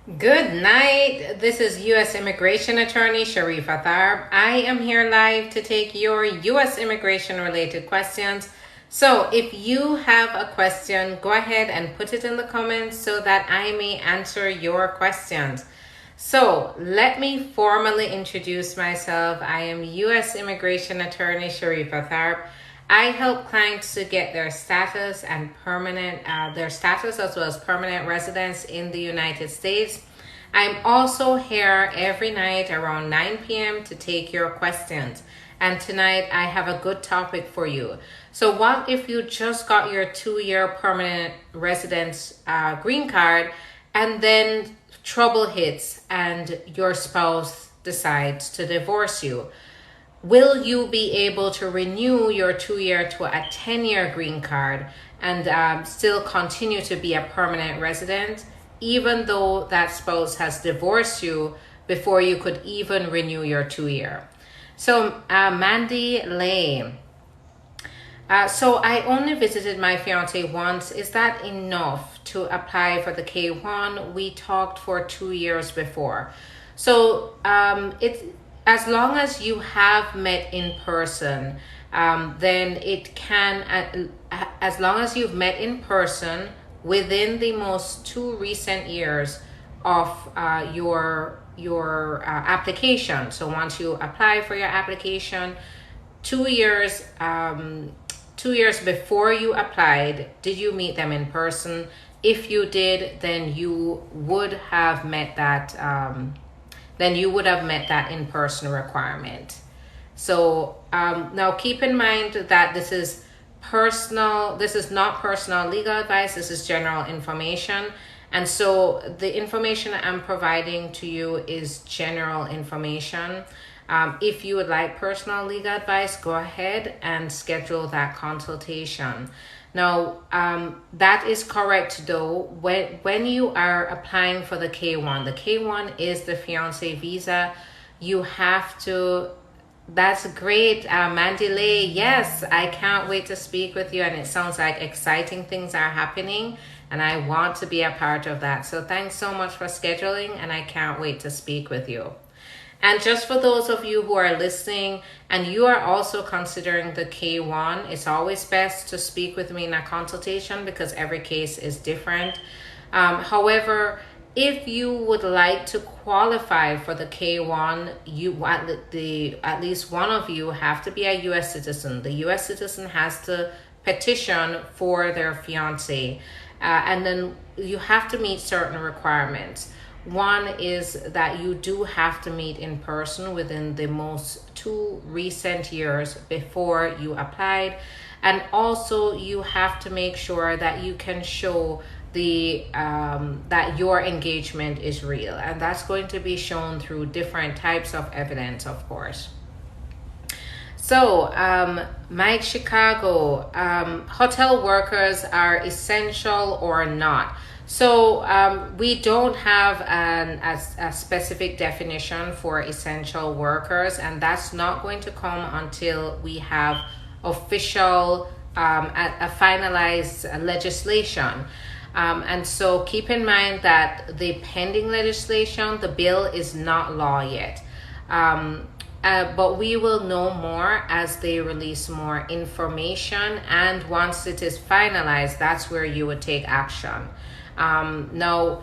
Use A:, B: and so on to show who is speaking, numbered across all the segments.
A: Good night. This is U.S. Immigration Attorney Sharifa Tharpe. I am here live to take your U.S. immigration related questions. So if you have a question, go ahead and put it in the comments so that I may answer your questions. So let me formally introduce myself. I am U.S. Immigration Attorney Sharifa Tharpe. I help clients to get their status and their status as well as permanent residence in the United States. I'm also here every night around 9 p.m. to take your questions. And tonight I have a good topic for you. So what if you just got your 2-year permanent residence green card and then trouble hits and your spouse decides to divorce you? Will you be able to renew your 2-year to a 10-year green card and still continue to be a permanent resident, even though that spouse has divorced you before you could even renew your 2-year? So, Mandy Lay. So I only visited my fiance once. Is that enough to apply for the K1? We talked for 2 years before. So it's as long as you have met in person, then it can, as long as you've met in person within the most 2 recent years of your application. So once you apply for your application, 2 years, 2 years before you applied, did you meet them in person? If you did, then you would have met that. Then you would have met that in-person requirement. So now keep in mind that this is personal. This is not personal legal advice. This is general information. And so the information I'm providing to you is general information. If you would like personal legal advice, go ahead and schedule that consultation. Now, that is correct though. When you are applying for the K1, the K1 is the fiancé visa. You have to, that's great, Mandy Lay. Yes, I can't wait to speak with you, and it sounds like exciting things are happening, and I want to be a part of that. So thanks so much for scheduling, and I can't wait to speak with you. And just for those of you who are listening and you are also considering the K1, it's always best to speak with me in a consultation because every case is different. However, if you would like to qualify for the K1, at least one of you have to be a U.S. citizen. The U.S. citizen has to petition for their fiancé, and then you have to meet certain requirements. One is that you do have to meet in person within the most 2 recent years before you applied. And also you have to make sure that you can show that your engagement is real. And that's going to be shown through different types of evidence, of course. So, Mike Chicago, hotel workers are essential or not? So we don't have a specific definition for essential workers, and that's not going to come until we have official, a finalized legislation. And so keep in mind that the pending legislation, the bill is not law yet. But we will know more as they release more information, and once it is finalized, that's where you would take action. Now,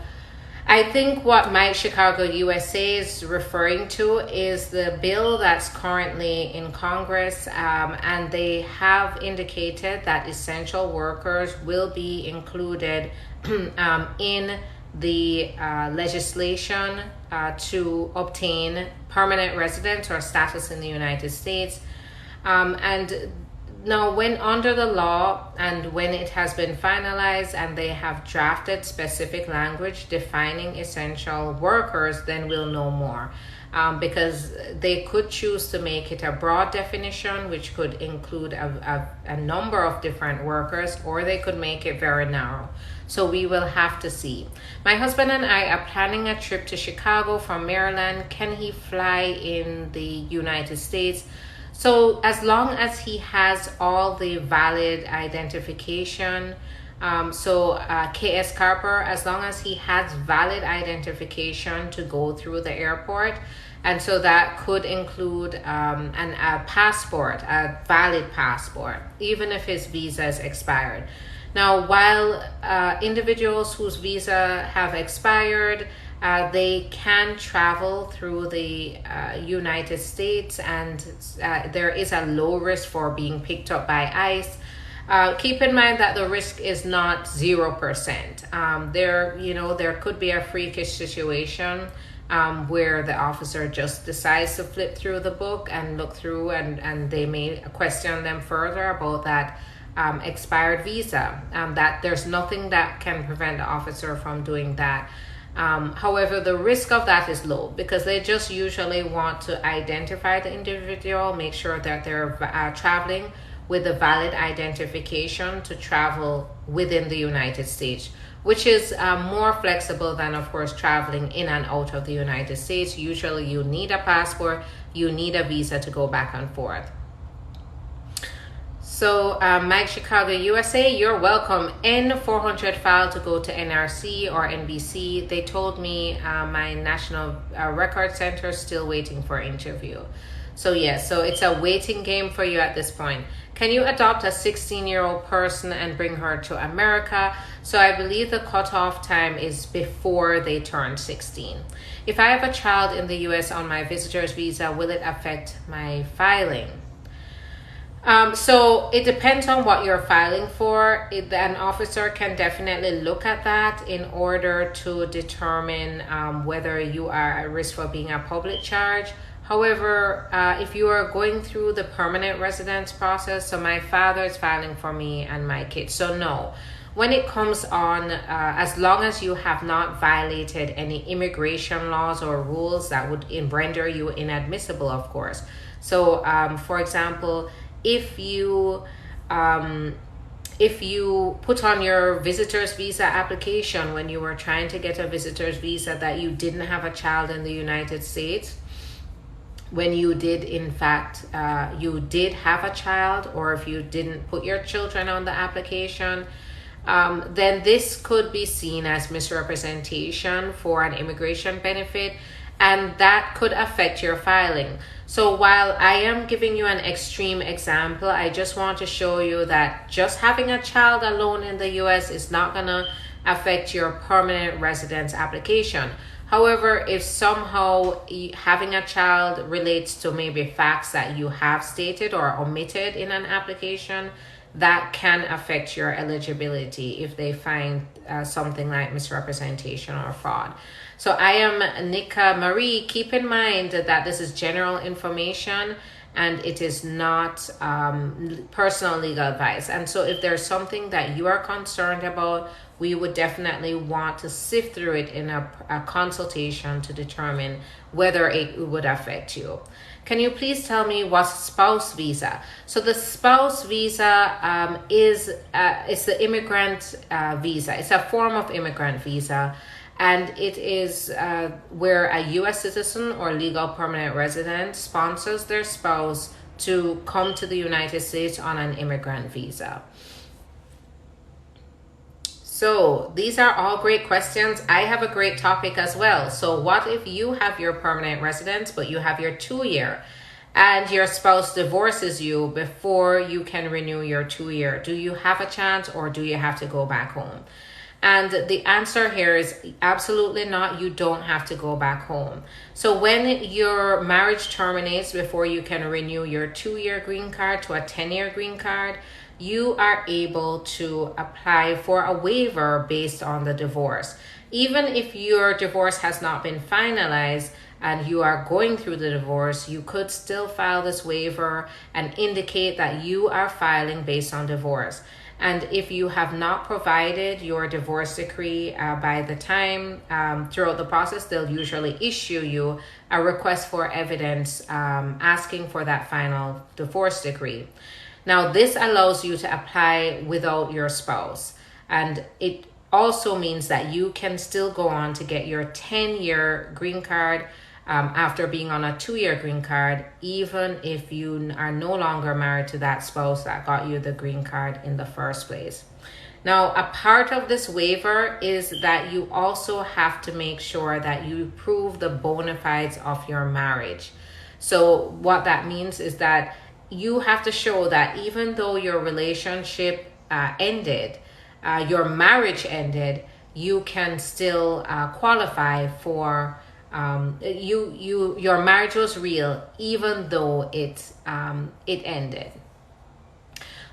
A: I think what Mike Chicago USA is referring to is the bill that's currently in Congress, and they have indicated that essential workers will be included in the legislation to obtain permanent residence or status in the United States. And now, when under the law and when it has been finalized and they have drafted specific language defining essential workers, then we'll know more. Because they could choose to make it a broad definition, which could include a number of different workers, or they could make it very narrow. So we will have to see. My husband and I are planning a trip to Chicago from Maryland. Can he fly in the United States? So as long as he has all the valid identification, KS Carper, as long as he has valid identification to go through the airport. And so that could include a passport, a valid passport, even if his visa is expired. Now, while individuals whose visa have expired, they can travel through the United States, and there is a low risk for being picked up by ICE. Keep in mind that the risk is not 0%. There could be a freakish situation where the officer just decides to flip through the book and look through, and they may question them further about that expired visa. That there's nothing that can prevent the officer from doing that. However, the risk of that is low because they just usually want to identify the individual, make sure that they're traveling with a valid identification to travel within the United States, which is more flexible than, of course, traveling in and out of the United States. Usually you need a passport, you need a visa to go back and forth. So Mike Chicago, USA, you're welcome. N400 file to go to NRC or NBC. They told me my National Record Center is still waiting for interview. So yes, so it's a waiting game for you at this point. Can you adopt a 16-year-old person and bring her to America? So I believe the cutoff time is before they turn 16. If I have a child in the US on my visitor's visa, will it affect my filing? So it depends on what you're filing for. An officer can definitely look at that in order to determine whether you are at risk for being a public charge. However, if you are going through the permanent residence process, so my father is filing for me and my kids, so no. When it comes on, as long as you have not violated any immigration laws or rules that would render you inadmissible, of course. So, for example, if you put on your visitor's visa application when you were trying to get a visitor's visa that you didn't have a child in the United States, when you did in fact you did have a child, or if you didn't put your children on the application, then this could be seen as misrepresentation for an immigration benefit, and that could affect your filing. So while I am giving you an extreme example, I just want to show you that just having a child alone in the US is not going to affect your permanent residence application. However, if somehow having a child relates to maybe facts that you have stated or omitted in an application, that can affect your eligibility if they find something like misrepresentation or fraud. So I am Nika Marie. Keep in mind that this is general information and it is not personal legal advice. And so if there's something that you are concerned about, we would definitely want to sift through it in a consultation to determine whether it would affect you. Can you please tell me what's spouse visa? So the spouse visa is the immigrant visa. It's a form of immigrant visa, and it is where a U.S. citizen or legal permanent resident sponsors their spouse to come to the United States on an immigrant visa. So these are all great questions. I have a great topic as well. So what if you have your permanent residence, but you have your 2-year and your spouse divorces you before you can renew your 2-year? Do you have a chance, or do you have to go back home? And the answer here is absolutely not. You don't have to go back home. So when your marriage terminates before you can renew your 2-year green card to a 10-year green card, you are able to apply for a waiver based on the divorce. Even if your divorce has not been finalized and you are going through the divorce, you could still file this waiver and indicate that you are filing based on divorce. And if you have not provided your divorce decree by the time throughout the process, they'll usually issue you a request for evidence asking for that final divorce decree. Now, this allows you to apply without your spouse, and it also means that you can still go on to get your 10-year green card after being on a 2-year green card, even if you are no longer married to that spouse that got you the green card in the first place. Now, a part of this waiver is that you also have to make sure that you prove the bona fides of your marriage. So what that means is that you have to show that even though your relationship ended, your marriage ended, you can still qualify for your marriage was real even though it ended.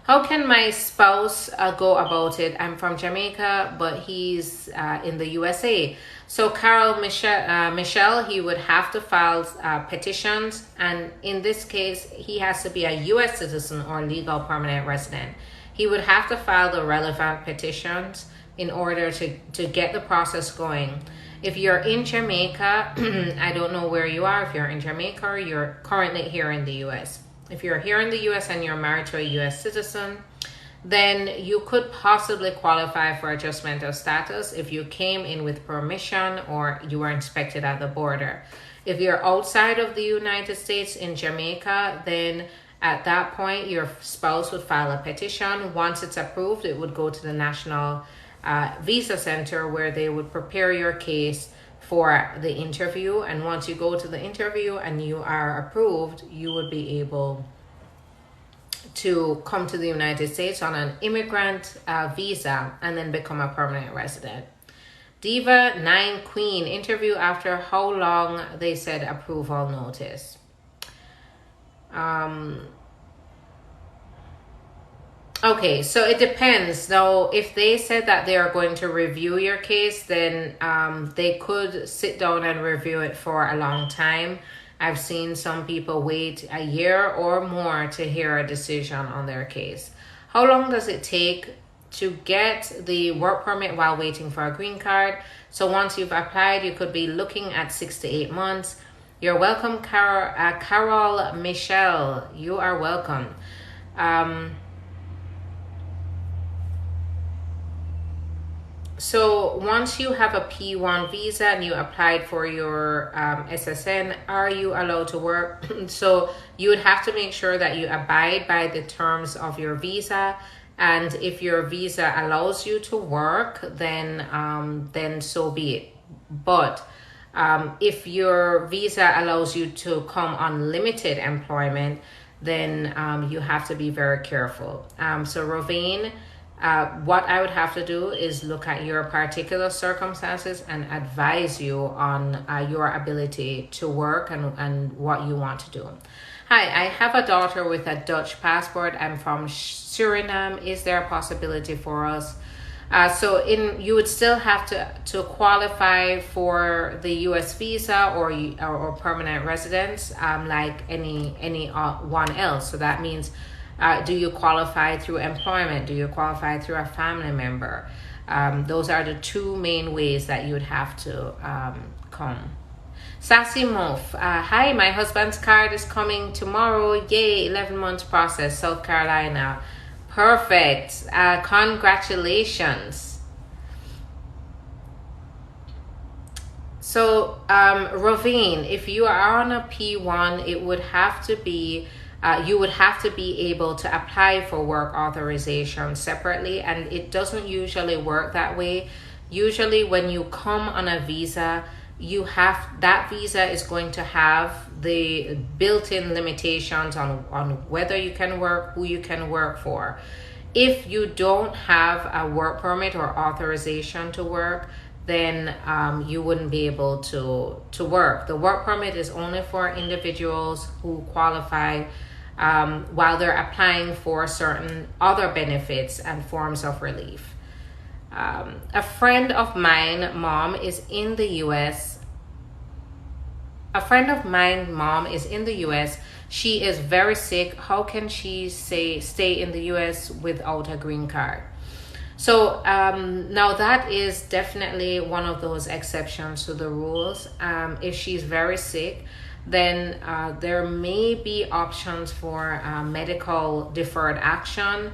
A: How can my spouse go about it? I'm from Jamaica, but he's in the USA. So Carol Michelle, he would have to file petitions, and in this case, he has to be a U.S. citizen or legal permanent resident. He would have to file the relevant petitions in order to get the process going. If you're in Jamaica, I don't know where you are, if you're in Jamaica or you're currently here in the U.S. If you're here in the U.S. and you're married to a U.S. citizen, then you could possibly qualify for adjustment of status if you came in with permission or you were inspected at the border. If you're outside of the United States in Jamaica, then at that point, your spouse would file a petition. Once it's approved, it would go to the National Visa Center where they would prepare your case for the interview, and once you go to the interview and you are approved, you would be able to come to the United States on an immigrant visa and then become a permanent resident. Diva 9 Queen, interview after how long? They said approval notice. Okay, so it depends. Now, if they said that they are going to review your case, then they could sit down and review it for a long time. I've seen some people wait a year or more to hear a decision on their case. How long does it take to get the work permit while waiting for a green card? So once you've applied, you could be looking at 6 to 8 months. You're welcome, Carol Michelle. You are welcome. So once you have a P1 visa and you applied for your SSN, are you allowed to work? So you would have to make sure that you abide by the terms of your visa. And if your visa allows you to work, then so be it. But if your visa allows you to come on limited employment, then you have to be very careful. So Rovane, what I would have to do is look at your particular circumstances and advise you on your ability to work and what you want to do. Hi, I have a daughter with a Dutch passport. I'm from Suriname. Is there a possibility for us? You would still have to qualify for the U.S. visa or permanent residence like anyone else. So that means, do you qualify through employment? Do you qualify through a family member? Those are the two main ways that you would have to come. Sassy Mof, hi, my husband's card is coming tomorrow. Yay, 11 months process, South Carolina. Perfect. Congratulations. So, Ravine, if you are on a P1, it would have to be you would have to be able to apply for work authorization separately, and it doesn't usually work that way. Usually when you come on a visa, that visa is going to have the built-in limitations on whether you can work, who you can work for. If you don't have a work permit or authorization to work, then you wouldn't be able to work. The work permit is only for individuals who qualify while they're applying for certain other benefits and forms of relief. A friend of mine, mom, is in the U.S. She is very sick. How can she stay in the U.S. without a green card? So now that is definitely one of those exceptions to the rules. If she's very sick, then there may be options for medical deferred action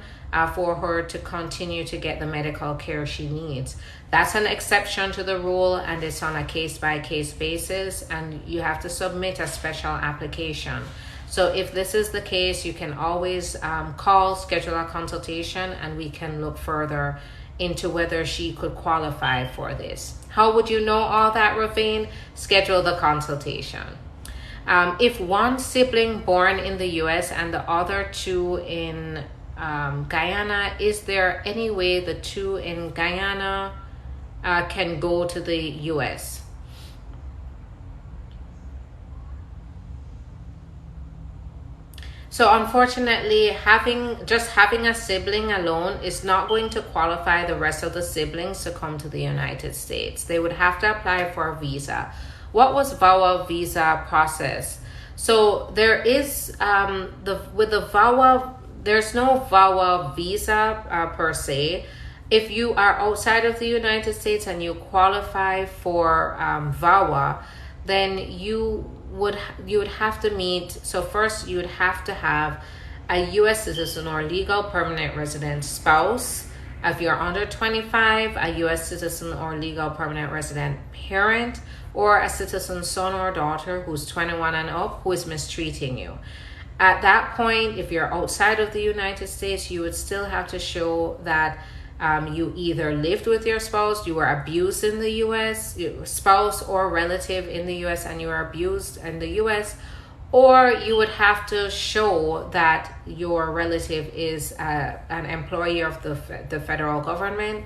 A: for her to continue to get the medical care she needs. That's an exception to the rule, and it's on a case-by-case basis, and you have to submit a special application. So if this is the case, you can always call, schedule a consultation, and we can look further into whether she could qualify for this. How would you know all that, Ravine? Schedule the consultation. If one sibling born in the U.S. and the other two in Guyana, is there any way the two in Guyana can go to the U.S.? So unfortunately, having a sibling alone is not going to qualify the rest of the siblings to come to the United States. They would have to apply for a visa. What was VAWA visa process? So there is with the VAWA, there's no VAWA visa per se. If you are outside of the United States and you qualify for VAWA, then you would have to meet. So first, you would have to have a U.S. citizen or legal permanent resident spouse. If you're under 25, a U.S. citizen or legal permanent resident parent, or a citizen son or daughter who's 21 and up who is mistreating you. At that point, if you're outside of the United States, you would still have to show that you either lived with your spouse, you were abused in the U.S., spouse or relative in the U.S., and you were abused in the U.S., or you would have to show that your relative is an employee of the federal government,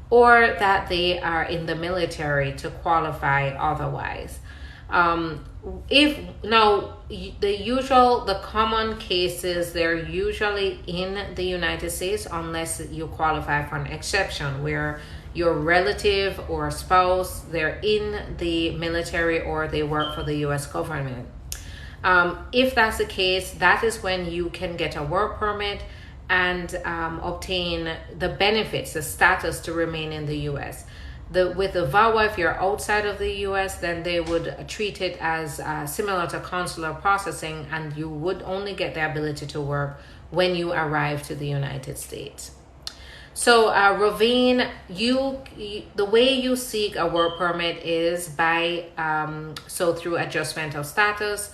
A: or that they are in the military to qualify otherwise. The common cases, they're usually in the United States unless you qualify for an exception where your relative or spouse, they're in the military or they work for the U.S. government. If that's the case, that is when you can get a work permit and obtain the benefits, the status to remain in the U.S. With the VAWA, if you're outside of the U.S., then they would treat it as similar to consular processing, and you would only get the ability to work when you arrive to the United States. So, Ravine, the way you seek a work permit is by through adjustment of status,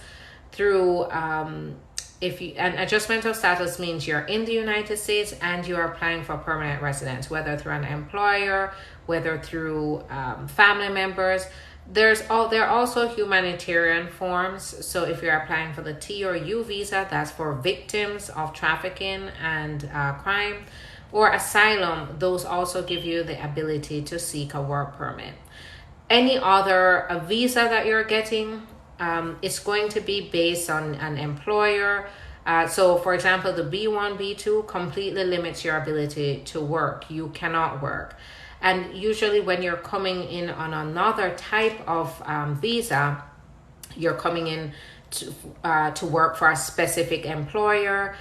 A: through an adjustment of status means you're in the United States and you're applying for permanent residence, whether through an employer, whether through family members. There are also humanitarian forms. So if you're applying for the T or U visa, that's for victims of trafficking and crime, or asylum. Those also give you the ability to seek a work permit. Any other visa that you're getting, it's going to be based on an employer. So for example, the B1, B2 completely limits your ability to work. You cannot work. And usually when you're coming in on another type of visa, you're coming in to work for a specific employer,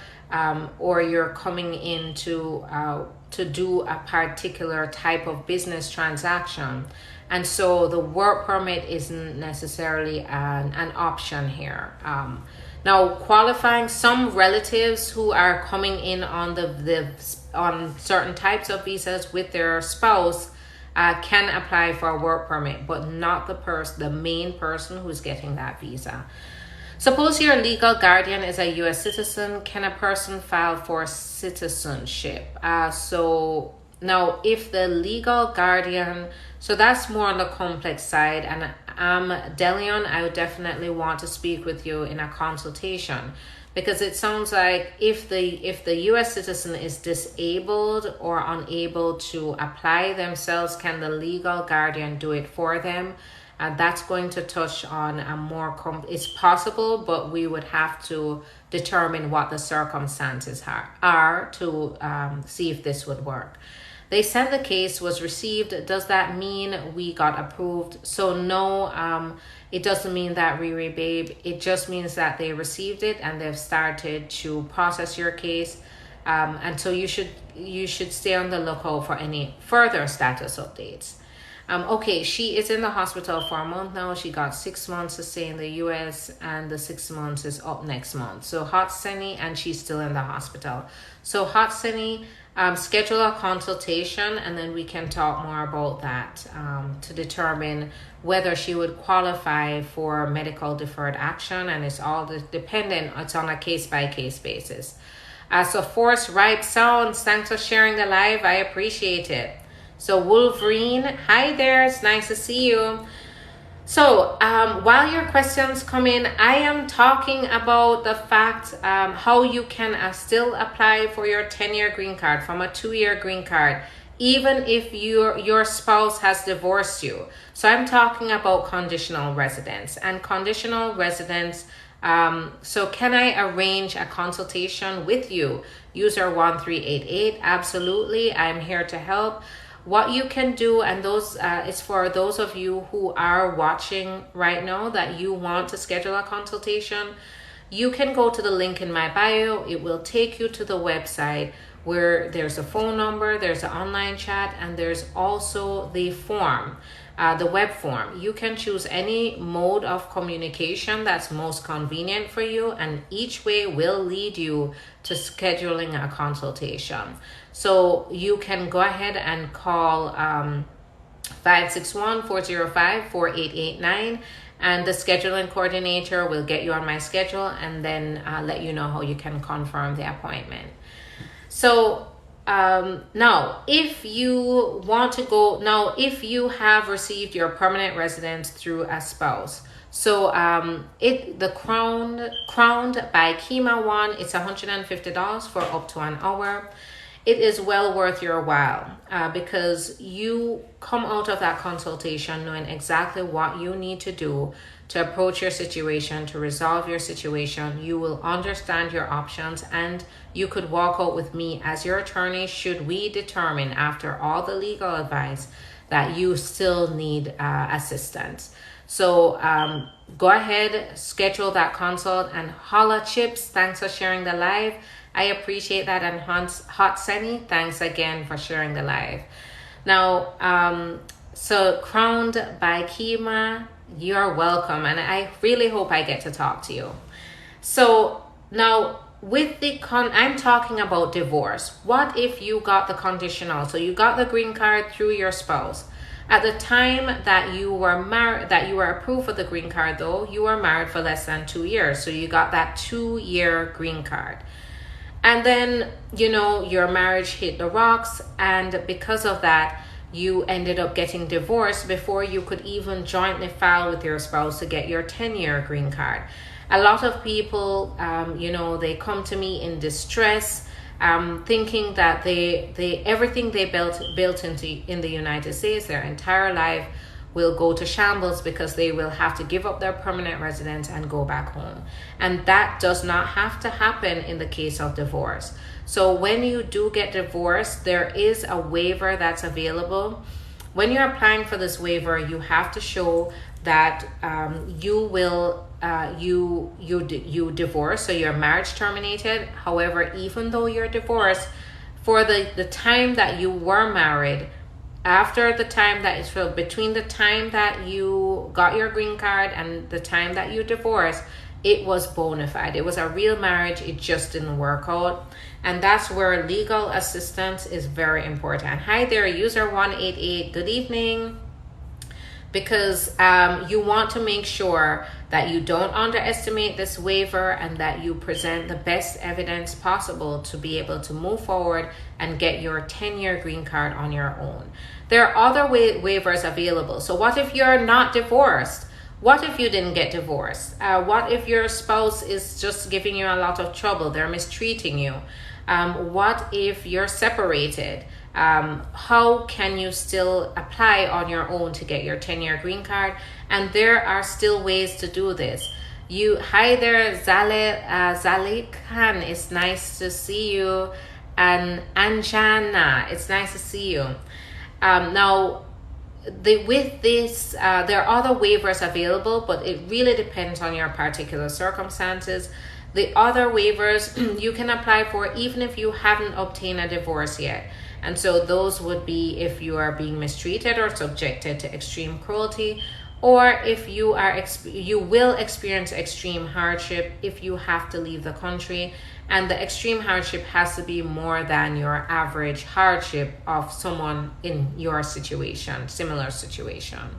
A: or you're coming in to do a particular type of business transaction. And so the work permit isn't necessarily an option here. Now, qualifying, some relatives who are coming in on on certain types of visas with their spouse can apply for a work permit, but not the main person who's getting that visa. Suppose your legal guardian is a U.S. citizen. Can a person file for citizenship? So now, if the legal guardian, so that's more on the complex side, and Delion, I would definitely want to speak with you in a consultation, because it sounds like if the U.S. citizen is disabled or unable to apply themselves, can the legal guardian do it for them? That's going to touch on a more it's possible, but we would have to determine what the circumstances are to see if this would work. They said the case was received. Does that mean we got approved? So no, it doesn't mean that, Riri babe. It just means that they received it and they've started to process your case. And so you should stay on the lookout for any further status updates. Okay, she is in the hospital for a month now. She got 6 months to stay in the U.S. and the 6 months is up next month. So Hot Sunny, and she's still in the hospital. So Hot Sunny, schedule a consultation and then we can talk more about that to determine whether she would qualify for medical deferred action, and it's all dependent. It's on a case-by-case basis. So Force Ripe Sounds, thanks for sharing the live. I appreciate it. So Wolverine, hi there, it's nice to see you. So while your questions come in, I am talking about the fact how you can still apply for your 10-year green card from a 2-year green card, even if your spouse has divorced you. So I'm talking about conditional residence and conditional residence. So can I arrange a consultation with you? User 1388, absolutely, I'm here to help. What you can do, and those is for those of you who are watching right now that you want to schedule a consultation, you can go to the link in my bio. It will take you to the website where there's a phone number, there's an online chat, and there's also the form, the web form. You can choose any mode of communication that's most convenient for you, and each way will lead you to scheduling a consultation. So you can go ahead and call 561-405-4889, and the scheduling coordinator will get you on my schedule and then let you know how you can confirm the appointment. So now, if you want to go, now if you have received your permanent residence through a spouse, so the crowned by Kima one, it's $150 for up to an hour. It is well worth your while because you come out of that consultation knowing exactly what you need to do to approach your situation, to resolve your situation. You will understand your options, and you could walk out with me as your attorney should we determine after all the legal advice that you still need assistance. So go ahead, schedule that consult, and holla Chips, thanks for sharing the live. I appreciate that. And Hot Sunny, thanks again for sharing the live. Now, so Crowned by Kima, you're welcome. And I really hope I get to talk to you. So now with the I'm talking about divorce. What if you got the conditional? So you got the green card through your spouse. At the time that you were married, that you were approved for the green card though, you were married for less than 2 years. So you got that 2-year green card. And then, you know, your marriage hit the rocks, and because of that, you ended up getting divorced before you could even jointly file with your spouse to get your 10-year green card. A lot of people, you know, they come to me in distress, thinking that they everything they built in the United States, their entire life, will go to shambles because they will have to give up their permanent residence and go back home. And that does not have to happen in the case of divorce. So when you do get divorced, there is a waiver that's available. When you're applying for this waiver, you have to show that you divorce, so your marriage terminated. However, even though you're divorced, for the time that you were married, after the time that is between the time that you got your green card and the time that you divorced, it was bona fide. It was a real marriage. It just didn't work out. And that's where legal assistance is very important. Hi there, user 188. Good evening. Because you want to make sure that you don't underestimate this waiver and that you present the best evidence possible to be able to move forward and get your 10-year green card on your own. There are other waivers available. So what if you're not divorced? What if you didn't get divorced? What if your spouse is just giving you a lot of trouble? They're mistreating you. What if you're separated? How can you still apply on your own to get your 10-year green card? And there are still ways to do this. Hi there, Zalik Khan. It's nice to see you. And Anjana, it's nice to see you. Now, with this, there are other waivers available, but it really depends on your particular circumstances. The other waivers you can apply for even if you haven't obtained a divorce yet. And so those would be if you are being mistreated or subjected to extreme cruelty, or if you will experience extreme hardship if you have to leave the country. And the extreme hardship has to be more than your average hardship of someone in your situation, similar situation.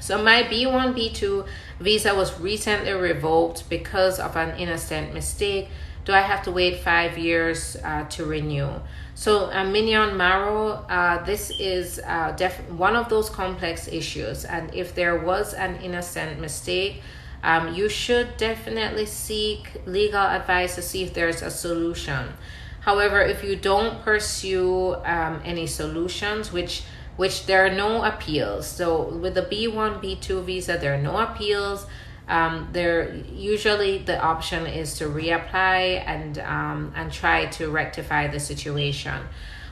A: So my B1, B2 visa was recently revoked because of an innocent mistake. do I have to wait 5 years to renew? So Mignon Maro, this is one of those complex issues, and if there was an innocent mistake, you should definitely seek legal advice to see if there's a solution. However, if you don't pursue any solutions, which there are no appeals. So with the B1, B2 visa, there are no appeals. There usually the option is to reapply and try to rectify the situation.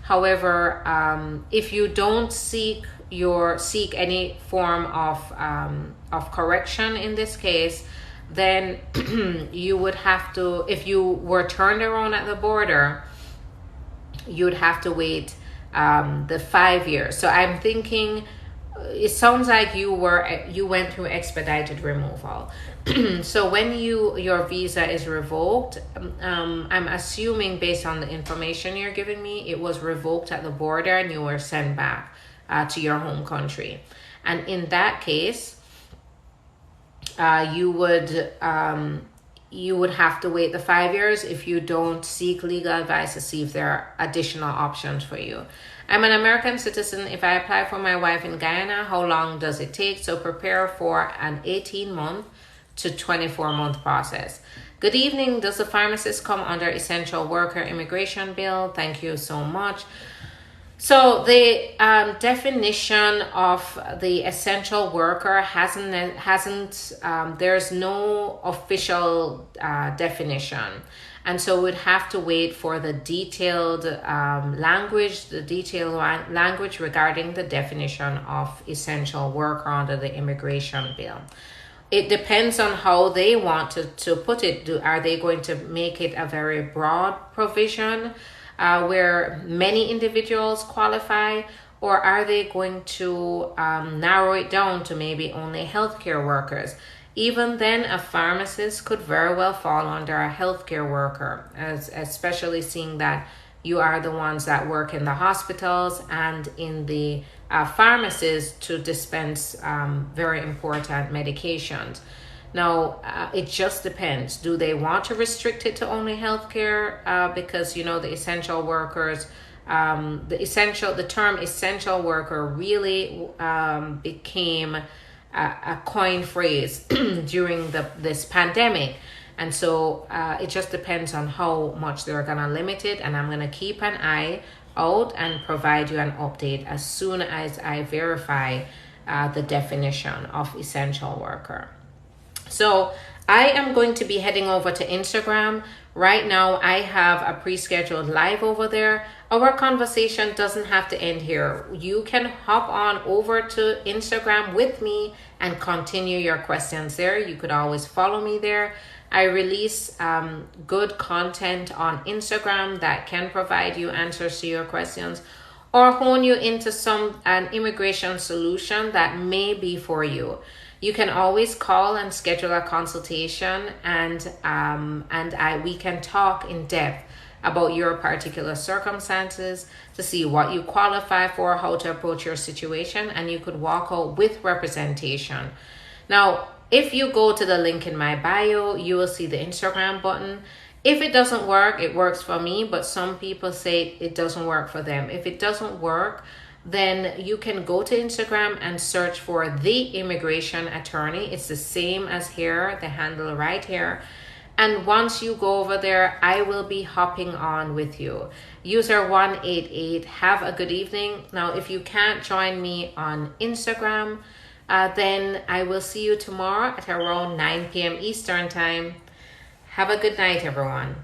A: However, if you don't seek any form of correction in this case, then you would have to, if you were turned around at the border, you'd have to wait the 5 years. So I'm thinking, it sounds like you went through expedited removal. So when your visa is revoked, I'm assuming based on the information you're giving me, it was revoked at the border and you were sent back to your home country. And in that case, you would have to wait the 5 years if you don't seek legal advice to see if there are additional options for you. I'm an American citizen. If I apply for my wife in Guyana, how long does it take? So prepare for an 18-month to 24-month process. Good evening. Does the pharmacist come under essential worker immigration bill? Thank you so much. So the definition of the essential worker there's no official definition. And so we'd have to wait for the detailed language regarding the definition of essential worker under the immigration bill. It depends on how they want to put it. Are they going to make it a very broad provision where many individuals qualify, or are they going to narrow it down to maybe only healthcare workers? Even then, a pharmacist could very well fall under a healthcare worker, especially seeing that you are the ones that work in the hospitals and in the pharmacies to dispense very important medications. Now, it just depends. Do they want to restrict it to only healthcare? Because, the essential workers, the term essential worker really became a coin phrase during this pandemic. And so it just depends on how much they're going to limit it. And I'm going to keep an eye out and provide you an update as soon as I verify the definition of essential worker. So I am going to be heading over to Instagram. Right now, I have a pre-scheduled live over there. Our conversation doesn't have to end here. You can hop on over to Instagram with me and continue your questions there. You could always follow me there. I release good content on Instagram that can provide you answers to your questions or hone you into an immigration solution that may be for you. You can always call and schedule a consultation, and we can talk in depth about your particular circumstances to see what you qualify for, how to approach your situation, and you could walk out with representation. Now, if you go to the link in my bio, you will see the Instagram button. If it doesn't work, it works for me, but some people say it doesn't work for them. If it doesn't work, then you can go to Instagram and search for The Immigration Attorney. It's the same as here, the handle right here. And once you go over there, I will be hopping on with you. User 188, have a good evening. Now, if you can't join me on Instagram, then I will see you tomorrow at around 9 p.m. Eastern time. Have a good night, everyone.